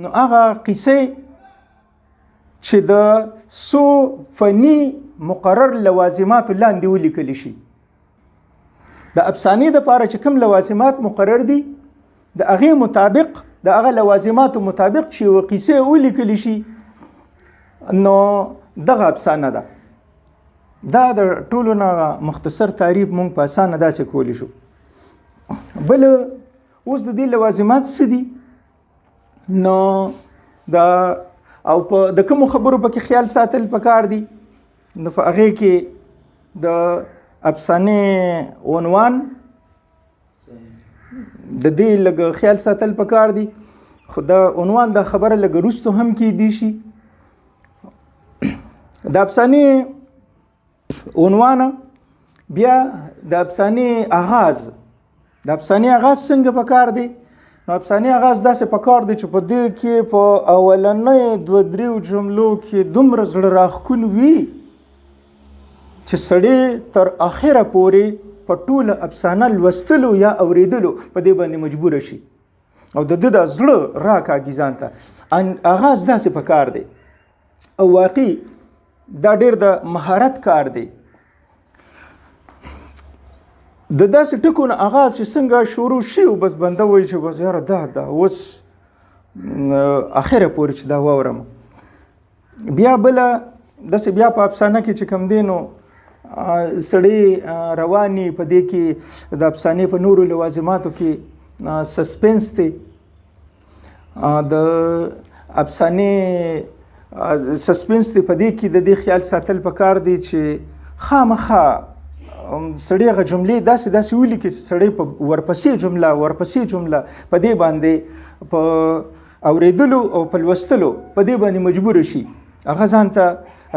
نو هغه قصې چې د څو فني مقرر لوازماتو لاندې ولیکل شي. د افسانې دپاره چې کوم لوازمات مقرر دي د هغې مطابق د هغه لوازماتو مطابق چې یوه قصې ولیکل شي نو دغه افسانه ده. دا د ټولو نه مختصر تعریف مونږ په اسانه داسې کولی شو. بل اوس د دې لوازمات څه دي؟ نو او په د کومو خبرو پکې خیال ساتل پکار دي؟ نو په هغې کې د افسانې عنوان د دې لږ خیال ساتل پکار دي، خو د عنوان دا خبره لږ وروستو هم کیدی شي. د افسانې عنوان بیا د افسانې آغاز څنګه پکار دی؟ نو افسانې آغاز داسې پکار دی چې په دې کې په اولنۍ 2-3 جملو کې دومره زړه راښکون وي چې سړی تر آخره پورې په ټوله افسانه لوستلو یا اوریدلو په دې باندې مجبور شي او د ده د زړه راکاږي ځان ته. آغاز داسې پکار دی او واقعي دا ډېر د مهارت کار دی. د داسې ټکو نه آغاز چې څنګه شروع شي او بس بنده وایي چې بس یاره دا اوس آخره پورې چې دا واورم. بیا بله داسې بیا په افسانه کې چې کوم دی نو سړی رواني په دې کې د افسانې په نورو لوازماتو کې سسپنس دی. د افسانې سسپنس دی په دې کې د دې خیال ساتل پکار دی چې خامخا سړی هغه جملې داسې ولیکي چې سړی په ورپسې جمله په دې باندې په اوریدلو او په لوستلو په دې باندې مجبور شي. هغه ځان ته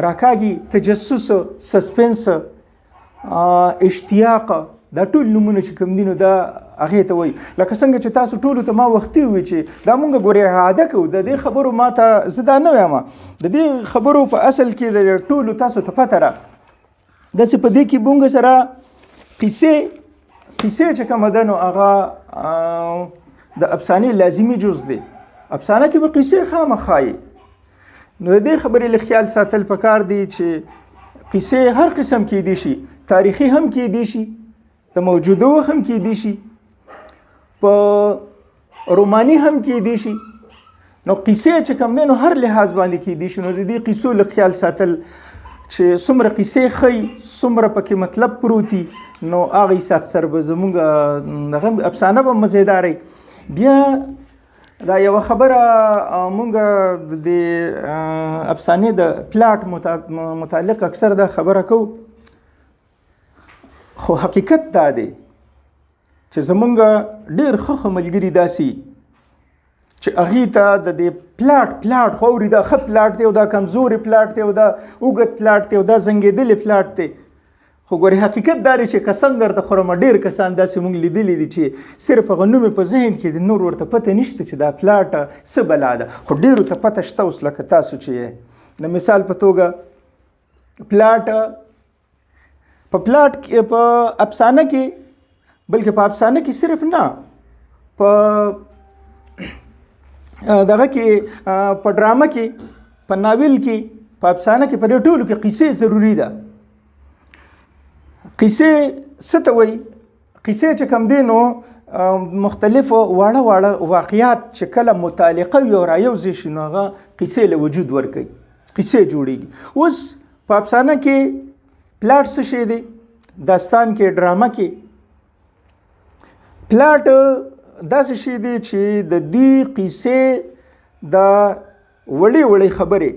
راکاږي تجسس، سسپنس، اشتیاق، دا ټول نومونه چې کوم دي نو دا هغې ته وایي. لکه څنګه چې تاسو ټولو ته ما وختي وي چې دا مونږ ګورې عاده کوو د دې خبرو ما ته زه دا نه وایم، د دې خبرو په اصل کې د ټولو تاسو ته پته را داسې په دې کې مونږ سره قصې چې کومه ده نو هغه د افسانې لازمي جز دی. افسانه کې به قصې خامخا وي. نو د دې خبرې له خیال ساتل پکار دی چې قصې هر قسم کیدی شي، تاریخي هم کیدی شي، د موجوده وخت هم کیدی شي، په روماني هم کیدی شي. نو قصې چې کوم دی نو هر لحاظ باندې کیدی شي. نو د دې قصو له خیال ساتل چې څومره قصې ښیي څومره پکې مطلب پروتي نو هغه حساب سره به زمونږ دغه افسانه به مزیداري. بیا دا یوه خبره مونږ د دې افسانې د پلاټ متعلق اکثر دا خبره کوو، خو حقیقت دا دی چې زمونږ ډېر ښه ملګري داسي چې هغې ته د دې پلاټ خو اوري دا ښه پلاټ دی او دا کمزوري پلاټ دی او دا اوږد پلاټ دی او دا زنګېدلی پلاټ دی. خو ګورې حقیقت دا دی چې قسم درته خورم ډېر کسان داسې مونږ لیدلي دي چې صرف هغه نوم په ذهن کې د نور ورته پته نشته چې دا پلاټ څه بلا ده، خو ډېرو ته پته شته. اوس لکه تاسو چې د مثال په توګه په افسانه کې بلکې په افسانه کې صرف نه په دغه کې په ډرامه کې په ناول کې په افسانه کې په دې ټولو کې قصې ضروري ده. قصې څه ته وایي؟ قصې چې کوم دی نو مختلفو واړه واقعات چې کله متعلقه وي او رايوځي شي نو هغه قصې له وجود ورکوي، قصې جوړېږي. اوس په افسانه کې پلاټ څه شی دی؟ داستان کې ډرامه کې پلاټ داسې شی دی چې د دې قصې د وړې خبرې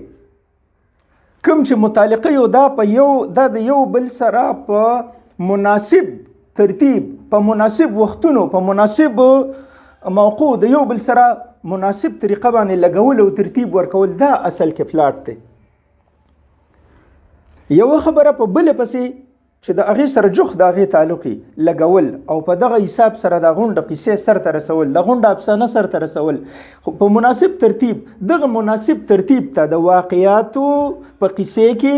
کوم چې متعلقه یو دا د یو بل سره په مناسب ترتیب، په مناسب وختونو، په مناسب موقع د یو بل سره مناسب طریقه باندې لګول او ترتیب ورکول، دا اصل کې پلاټ دی. یو خبره په بل پسې چې د هغې سره جوخت د هغې تعلقي لګول او په دغه حساب سره د غونډه قصې سرته رسول، د غونډه افسانه سرته رسول په مناسب ترتیب. دغه مناسب ترتیب ته د واقعاتو په قصې کې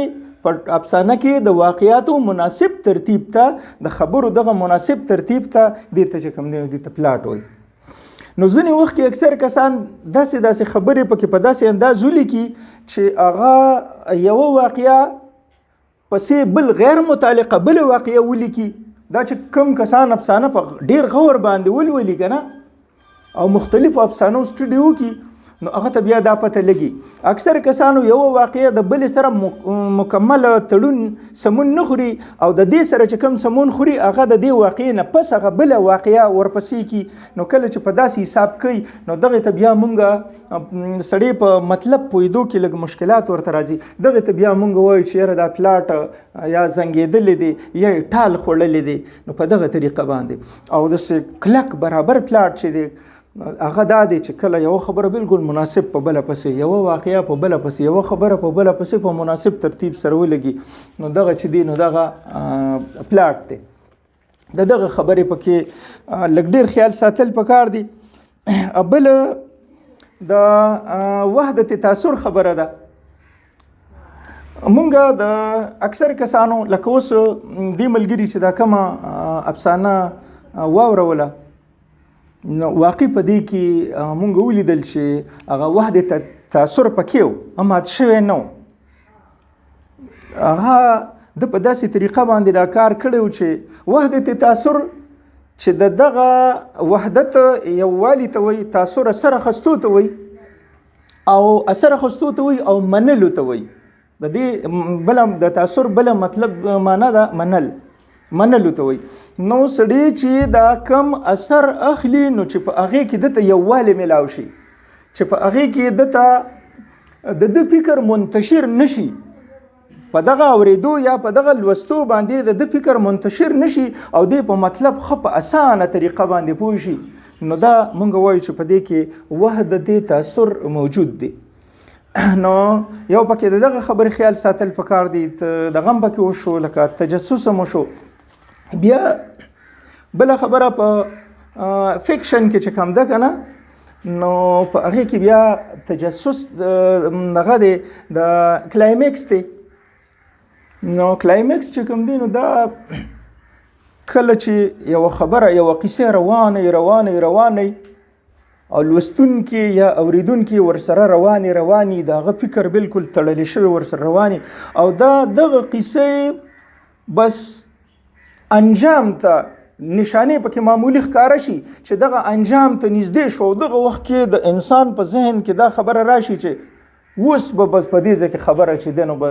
په افسانه کې د واقعاتو مناسب ترتیب ته د خبرو دغه مناسب ترتیب ته دې ته چې کوم دی دې ته پلاټ وایي. نو ځینې وخت کې اکثر کسان داسې خبرې پکې په داسې انداز ولیکي چې هغه یوه واقعه پسې بل غیر متعلقه بل واقعه ولیکي. دا چې کوم کسان افسانه په ډیر غور باندې ولولي که نه او مختلفو افسانو سټډي وکړي نو هغه ته بیا دا پته لګي. اکثر کسانو یو واقعه د بل سره مکمل تړون سمون نه خوري او د دې سره چې کوم سمون خوري هغه د دې واقعې نه پس هغه بل واقعه ورپسې کی. نو کله چې په داسې حساب کوي نو دغه ته بیا مونږ سړی په مطلب پوهېدو کې لږ مشکلات ورته راځي. دغه ته بیا مونږ وایو چې یاره دا پلاټ یا زنګېدلی دی یا ټال خوړلی دی. نو په دغه طریقه باندې او داسې کلک برابر پلاټ چې دی هغه دا دی چې کله یو خبره بالکل مناسب په بله پسې یوه واقعه په بله پسې یوه خبره په بله پسې په مناسب ترتیب سره ولګي نو دغه چې دی نو دغه پلاټ دی. د دغه خبرې پکې لږ ډېر خیال ساتل پکار دی. بل د وحدت تاثر خبره ده. مونږ د اکثر کسانو لکه اوس دې ملګري چې دا کومه افسانه واوروله نو واقع په دې کې مونږ ولیدل چې هغه وحدت تاثر پکې و مات شوی نه و. هغه د په داسې طریقه باندې دا کار کړی و چې وحدت تاثر چې د دغه وحدت یووالي ته وایي تاثر اثر اخیستو ته وایي او اثر اخیستو ته وایي او منلو ته وایي. د دې بله د تاثر بله مطلب معنا ده منلو ته وایي. نو سړی چې دا کم اثر اخلي نو چې په هغې کې دته یووالی میلاو شي چې په هغې کې دته د ده فکر منتشر نشي په دغه اورېدو یا په دغه لوستو باندې د ده فکر منتشر نشي او دی په مطلب ښه په اسانه طریقه باندې پوه شي نو دا مونږ وایو چې په دې کې وحدت تاثر موجود دی. نو یو پکې دغه خبرې خیال ساتل پکار دی. دغه هم پکې وشو لکه تجسس هم وشو. بیا بل خبره په فکشن کې چې کوم ده که نه نو په هغې کې بیا تجسس دغه دی د کلایمکس دی. نو کلایمکس چې کوم دی نو دا کله چې یوه خبره یوه قصه روانه او لوستونکي یا اوریدونکي ورسره رواني د هغه فکر بالکل تړلی شوی ورسره رواني او دا دغه قصه بس انجام ته نشانې پکې معمولی ښکاره شي چې دغه انجام ته نږدې شو دغه وخت کې د انسان په ذهن کې دا خبره راشي چې اوس به بس په دې ځای کې خبره چې دی نو به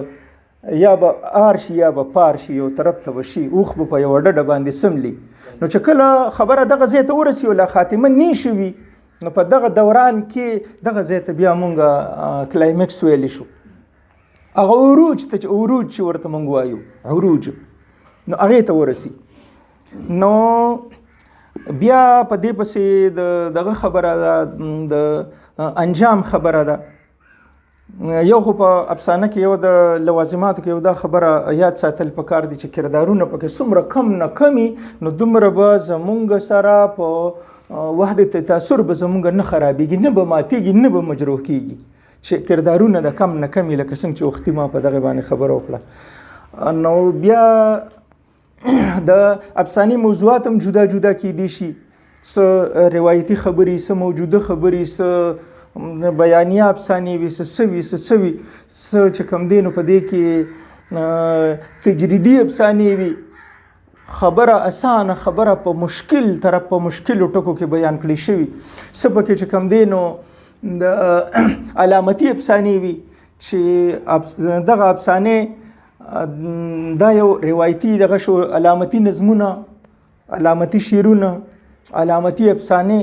یا به آر شي یا به پار شي یو طرف ته به شي اوښ به په یوه ډډه باندې سملي. نو چې کله خبره دغه ځای ته ورسي ولا خاتمه نیشي وي نو په دغه دوران کې دغه ځای ته بیا مونږ کلایمکس ویلی شو. هغه عروج چې ورته مونږ وایو عروج نو هغې ته ورسي. نو بیا په دې پسې دغه خبره ده د انجام خبره ده. یو خو په افسانه کې یو د لوازماتو کې یو دا خبره یاد ساتل پکار دي چې کردارونه پکې څومره کم نه کمی نو دومره به زمونږ سره په وحدت تاثر به زمونږ نه خرابېږي نه به ماتېږي نه به مجروح کېږي چې کردارونه د کم نه کمی لکه څنګه چې وختي ما په دغه باندې خبره وکړه. نو بیا د افسانې موضوعات هم جدا جدا کېدی شي. څه روایتي خبرې څه موجوده خبرې څه بیانیه افسانې وي څه سوي چې کوم دی نو په دې کې تجریدي افسانې وي. خبره اسانه خبره په مشکل طرف په مشکلو ټکو کې بیان کړی شوي. څه پکې چې کوم دی نو د علامتي افسانې وي چې دغه افسانې دا یو روایتي دغه شو علامتي نظمونه علامتي شعرونه علامتي افسانې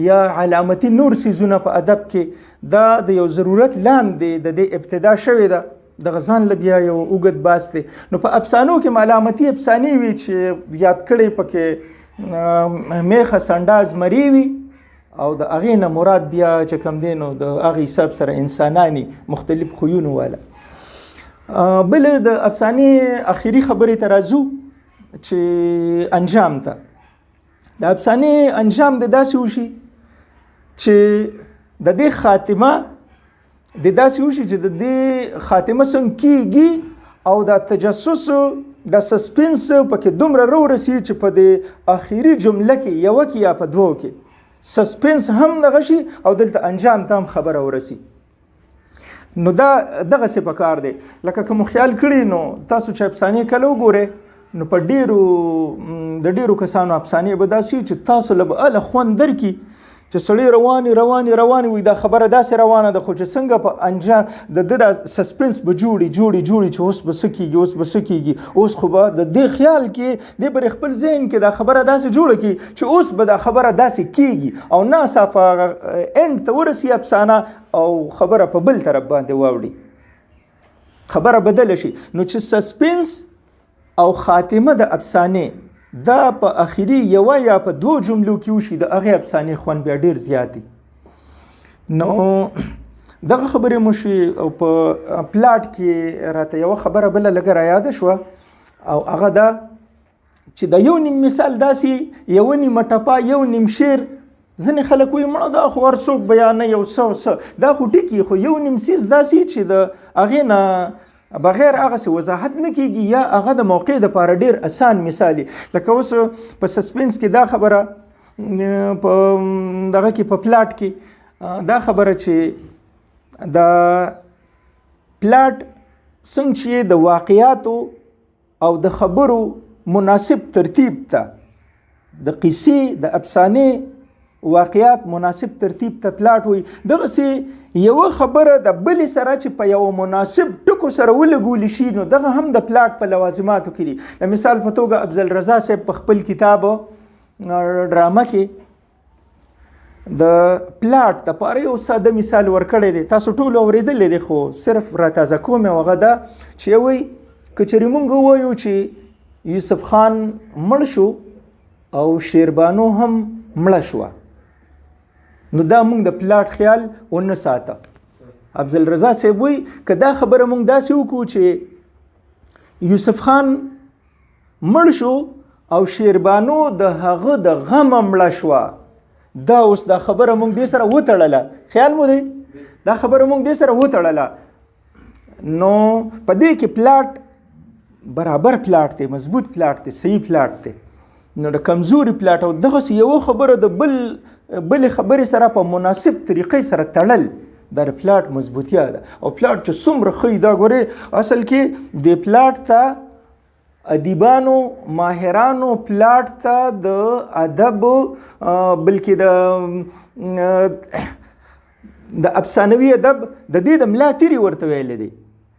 یا علامتي نور څیزونه په ادب کې دا د یو ضرورت لاندې د دې ابتدا شوې ده. د غزان لبیا یو اوږد باس دی. نو په افسانو کې علامتي افسانې وي چې یاد کړی پکې میخه سنداز مری وي او د هغې نه مراد بیا چې کوم دی نو د هغې حساب سره انسانانی مختلف خویونو والا. بل د افسانې اخیری خبرې ته راځو چې انجام ته. د افسانې انجام د داسې وشي چې د دې خاتمه د داسې وشي چې د دې خاتمه څنګه کېږي او د تجسس د سسپنس پکې دومره ورسي چې په دې اخیری جمله کې یوه کې یا په دوو کې سسپنس هم دغه شي او دلته انجام ته هم خبره ورسي. نو دا دغه څه پکار دی. لکه کوم خیال کړي نو تاسو چې افسانې کله وګوره نو په ډیرو کسانو افسانې به داسې چې تاسو له ال خوند درکي چې سړی رواني وي دا خبره داسې روانه ده خو چې څنګه په انجام د سسپنس به جوړي چې اوس به څه کېږي اوس خو به د دې خیال کې د پر خپل ذهن کې دا خبره داسې جوړه کی چې اوس به دا خبره داسې کېږي او ناڅاپه اند ته ورسي افسانه او خبره په بل طرف باندې واوړي خبره بدله شي. نو چې سسپنس او خاتمه د افسانې دا په اخیری یو یا په 2 جملو کې وشي د هغه افسانې خوند بیا ډیر زیات دي. نو دغه خبرې مو شي او په پلاټ کې راته یو خبره بل لګ را یاد شو او هغه دا چې د یو نیم مثال داسې یو نیم ټپا یو نیم شعر ځنې خلک وایي مړه دا خو هر څوک بیانوي یو څه دا خو ټکي خو یو نیم سیز داسې چې د هغې نه بغیر هغه څه وضاحت نه کیږي یا هغه د موقع د پاره ډیر آسان مثالي. لکه اوس په سسپنس کې دا خبره په دغه کې په پلاټ کې دا خبره چې دا پلاټ څنګه چې د واقعیاتو او د خبرو مناسب ترتیب ته د قصې د افسانې واقعیات مناسب ترتیب ته پلاټ وي. دغه سي یو خبره د بل سره چې په یو مناسب ټکو سره ولګول شي نو دغه هم د پلاټ په لوازماتو کې دي. د مثال په توګه افضل رضا صاحب په خپل کتاب ډرامه کې د پلاټ د پاره یو ساده مثال ورکړی دی تاسو ټول اوریدلې دي خو صرف را تازه کوم هغه دا چې وایي کچری مونږ وایو چې یوسف خان مړ شو او شیربانو هم مړه شو نو دا مونږ د پلاټ خیال ونه ساته. افضل رضا صاحب وایي که دا خبره مونږ داسې وکړو چې یوسف خان مړ شو او شیربانو د هغه د غم مړه شوه دا اوس دا خبره مونږ دې سره وتړله خیال مو دی دا خبره مونږ دې سره وتړله نو په دې کې پلاټ برابر پلاټ دی مضبوط پلاټ دی صحیح پلاټ دی. نو د کمزوري پلاټ او دغه یو خبره د بل خبرې سره په مناسب طریقې سره تړل د پلاټ مضبوطیا ده. او پلاټ چې څومره ښه دا ګورې اصل کې د پلاټ ته ادیبانو ماهرانو پلاټ ته د ادب بلکې د افسانوي ادب د دې د ملا تیری ورته ویل دي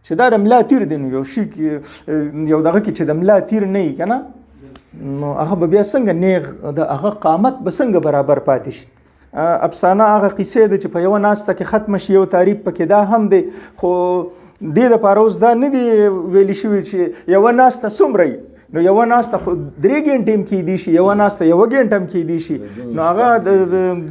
چې دا د ملا تیر دی. یو شي کې یو دغه کې چې د ملا تیر نه وي کنه نو هغه بیا څنګه نیغ د هغه قامت به څنګه برابر پاتې شي. افسانه هغه قصې ده چې په یو ناسته کې ختم شي یو تعریف پکې دا هم دی خو دې دپاره اوس دا نه دی ویلی شوي چې یوه ناسته څومره نو یوه ناسته خو 3 ګنټې هم کیدی شي یوه ناسته 1 ګنټه هم کیدی شي. نو هغه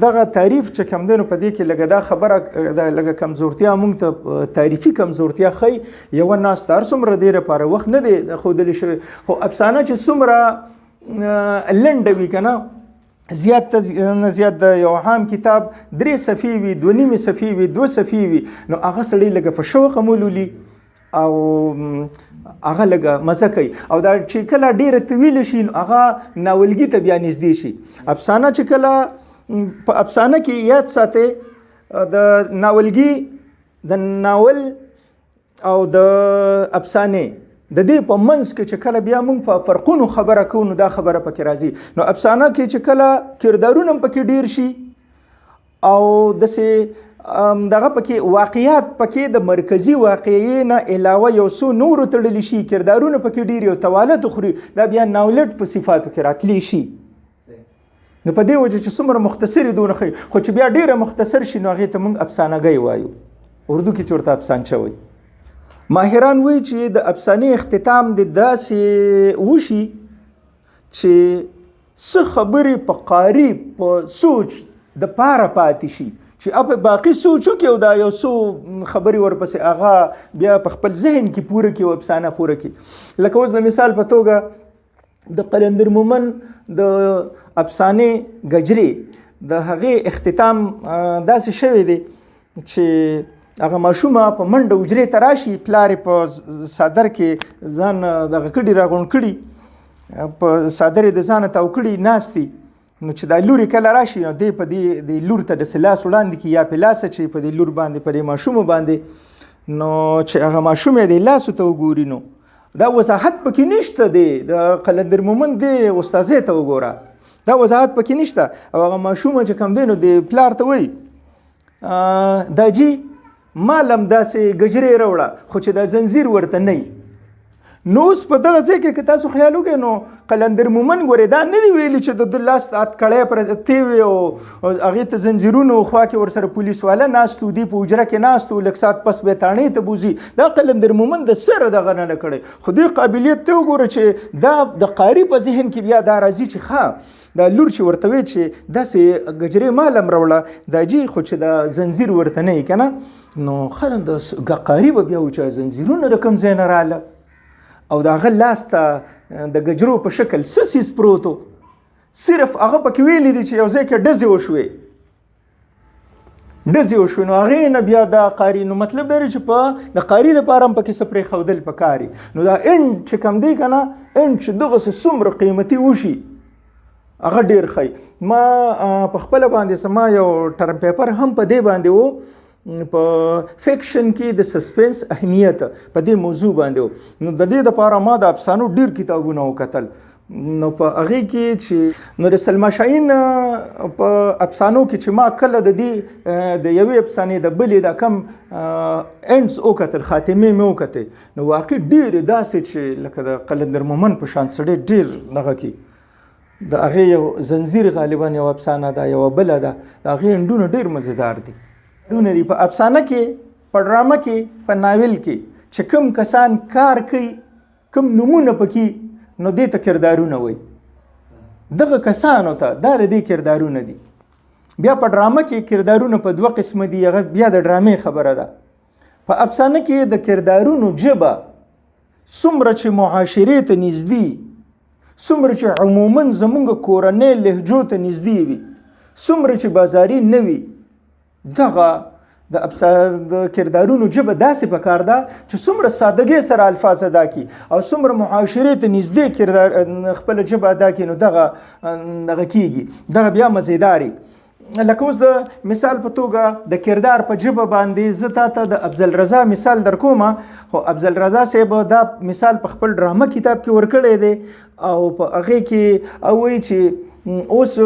دغه تعریف چې کم دی نو په دې کې لږه دا خبره د لږه کمزورتیا موږ ته تعریفي کمزورتیا ښیي یوه ناسته هر څومره دې لپاره وخت نه دی ښودلی شوی خو افسانه چې څومره لنډه وي که نه زیات نه زیات د یو عام کتاب 3 صفحې وي 2 نیمې صفحې وي 2 صفحې وي نو هغه سړی لږه په شوق مولولي او هغه لږه مزه کوي. او دا چې کله ډیره طویله شي نو هغه ناولګي ته بیا نږدې شي. افسانه چې کله په افسانه کې یاد ساتئ د ناولګي د ناول او د افسانې د دې په منځ کې چې کله بیا موږ په فرقونو خبره کوو نو دا خبره پکې راځي. نو افسانه کې چې کله کردارونه پکې ډیر شي او داسې دغه پکې واقعیات پکې د مرکزی واقعي نه علاوه یو څو نورو تړلی شي کردارونه پکې ډیر یو توالت خوري دا بیا ناولټ په صفاتو کې راتلی شي. نو په دې وجه چې څومره مختصر دونه خي خو چې بیا ډیره مختصر شي نو هغې ته موږ افسانهګۍ وایو. اردو کې چې ورته افسانچه وایي. ماهران وایي چې د افسانې اختتام د داسې وشي چې څه خبرې په قاری په سوچ د پاره پاتې شي چې په باقي سوچ وکړي او دا یو څو خبرې ورپسې هغه بیا په خپل ذهن کې پوره کړي او افسانه پوره کړي. لکه اوس د مثال په توګه د قلندر مومن د افسانې گجرې د هغې اختتام داسې شوی دی چې هغه ماشومه په منډه حجرې ته راشي پلار په صادر کې ځان دغه کړي راغونډ کړي په صادر د ځانه تاو کړي ناستي نو چې دا لوري کله راشي نو دی په دې لور ته د لاس وړاندې کې یا په لاس چې په دې لور باندې په دې ماشوم باندې نو چې هغه ماشوم یې د لاس ته وګوري نو دا وضاحت پکې نشته دی د قلندر مومند دی استاذې ته وګوره دا وضاحت پکې نشته او هغه ماشوم چې کم دی نو د پلار ته وایي دا جی مالم داسې ګجرې راوړه خو چې دا زنځیر ورته نه نو اوس په دغه ځای کې که تاسو خیال وکړئ نو قلندر مومند ګورې دا نه دي ویلي چې د لاس کړی پرتې وي او هغې ته زنځیرونو خوا کې ورسره پولیس والا ناست و دی په حجره کې ناست و لږ ساعت پس به تاڼې ته بوځي دا قلندر مومند د سره دغه نه کړی خو دې قابلیت ته وګوره چې دا د قاري په ذهن کې بیا دا راځي چې ښه دا لور چې ورته وی چې داسې ګجرې مالم راوړه دا جي خو چې دا زنځیر ورته نه وي که نه نو خلک د قاري به بیا و چې زنځیرونه د کوم ځای نه راله او د هغه لاس ته د ګجرو په شکل سسیس پروتو صرف هغه پکې ویلي دي چې یو ځای کې ډزې وشوې نو هغې نه بیا دا قاري نو مطلب دا دی چې په د قاري دپاره هم پکې څه پرېښودل پکاري نو دا انډ چې کوم دی که نه انډ چې دغسې څومره قیمتي وشي هغه ډېر ښه ما په خپله باندې ما یو ټرم پیپر هم په دې باندې و په فیکشن کې د سسپنس اهمیت په دې موضوع باندې نو د دې لپاره ما د افسانو ډیر کتابونه وکتل نو په هغه کې چې نو د سلما شاهین په افسانو کې چې ما کله د دې د یوې افسانې د بلې د کم انډز وکتل خاتمه مې وکتل نو واقع ډیر داسې چې لکه د قلندر مومند په شان سړی ډیر نغه کې د هغه یو زنځیر غالبا یو افسانه ده یو بل ده د هغه انډونه ډیر مزیدار دي دونری په افسانه کې په ډرامه کې په ناول کې چې کوم کسان کار کوي کوم نمونه پکې نو دې ته کردارونه وایي دغه کسانو ته دا د دې کردارونه دي بیا په ډرامه کې کردارونه په دوه قسمه دي هغه بیا د ډرامې خبره ده په افسانه کې د کردارونو ژبه څومره چې معاشرې ته نږدې څومره چې عموما زمونږ کورنۍ لهجو ته نږدې وي څومره چې بازاري نه وي دغه د کردارونو ژبه داسې پکار ده چې څومره سادګۍ سره الفاظ ادا کړي او څومره معاشرې ته نږدې کردار خپله ژبه ادا کړي نو دغه کېږي دغه بیا مزیداري لکه اوس د مثال په توګه د کردار په ژبه باندې زه تا ته د افضل رضا مثال در کومه خو افضل رضا صاحب دا مثال په خپل ډرامه کتاب کې ورکړی دی او په هغې کې او وایي چې اوس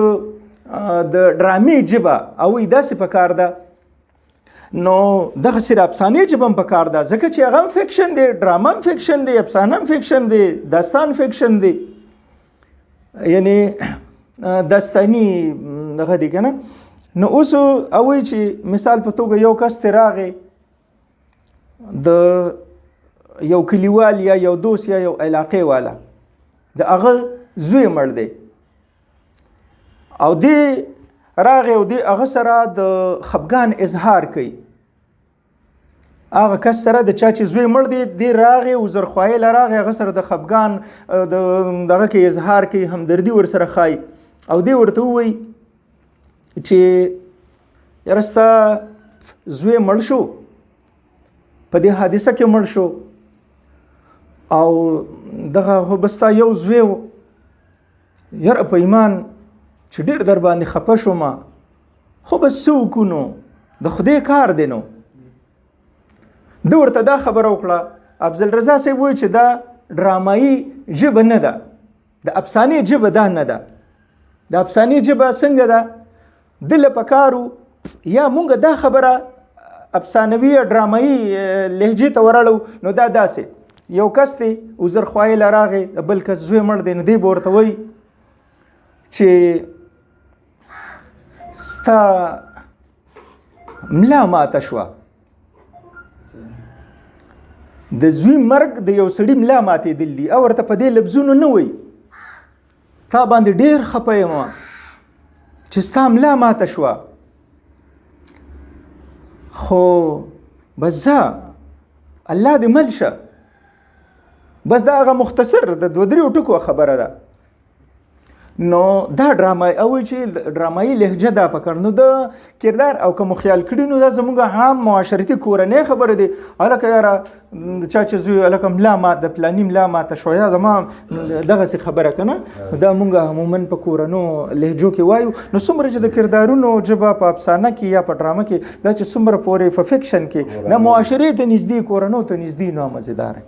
د ډرامې ژبه او داسې پکار ده نو دغه سره افسانې ژبه هم پکار ده ځکه چې هغه هم فکشن دی ډرامه هم فکشن دی افسانه هم فکشن دی داستان فکشن دی یعنی داستاني دغه دی که نه نو اوس وایي چې مثال په توګه یو کس ترې راغی د یو کلیوال یا یو دوست یا یو علاقې والا د هغه زوی مړ دی او دی راغی او دی هغه سره د خفګان اظهار کوي هغه کس سره د چا چې زوی مړ دی دی راغی او زرخوایي له راغی هغه سره د خفګان دغه کې اظهار کوي همدردي ورسره ښایي او دی ورته ووایي چې یاره ستا زوی مړ شو په دې حادثه کې مړ شو او دغه خو به ستا یو زوی و یاره په ایمان چې ډېر در باندې خفه شوم خو بس څه وکړو نو د خدای کار دی نو ده ورته دا خبره وکړه افضل رضا صاحب وایي چې دا ډرامایي ژبه نه ده د افسانې ژبه دا نه ده د افسانې ژبه څنګه ده ده له پکارو یا مونږ دا خبره افسانوي ډرامایي لهجې ته ورړو نو دا داسې یو کس دی وزر خوایي له راغی د بل کس زوی مړ دی نو دی به ورته وایي چې ستا ملا ماته شوه د زوی مرګ د یو سړي ملا ماتېدل دي او ورته په دې لفظونو نه وایي تا باندې ډېر خفه یم چې ستا ملا ماته شوه خو بس ځه الله دې مل شه بس دا هغه مختصر د دوه درېو ټکو خبره ده نو دا ډرامای او چې ډرامایي لهجه دا پکړ نو د کردار او کوم خیال کړي نو دا زموږ عام معاشرتي کورنۍ خبره دي الکه یاره چا چې زوی الکه ملا ما د پلاني ملا ما ته شویا زما دغه څه خبره کنه دا مونږ عموما په کورنو لهجو کې وایو نو څومره چې د کردارونو جبه په افسانه کې یا په ډرامه کې دا چې څومره پورې په فکشن کې د معاشري ته نږدې کورنو ته نږدې نو مزیدار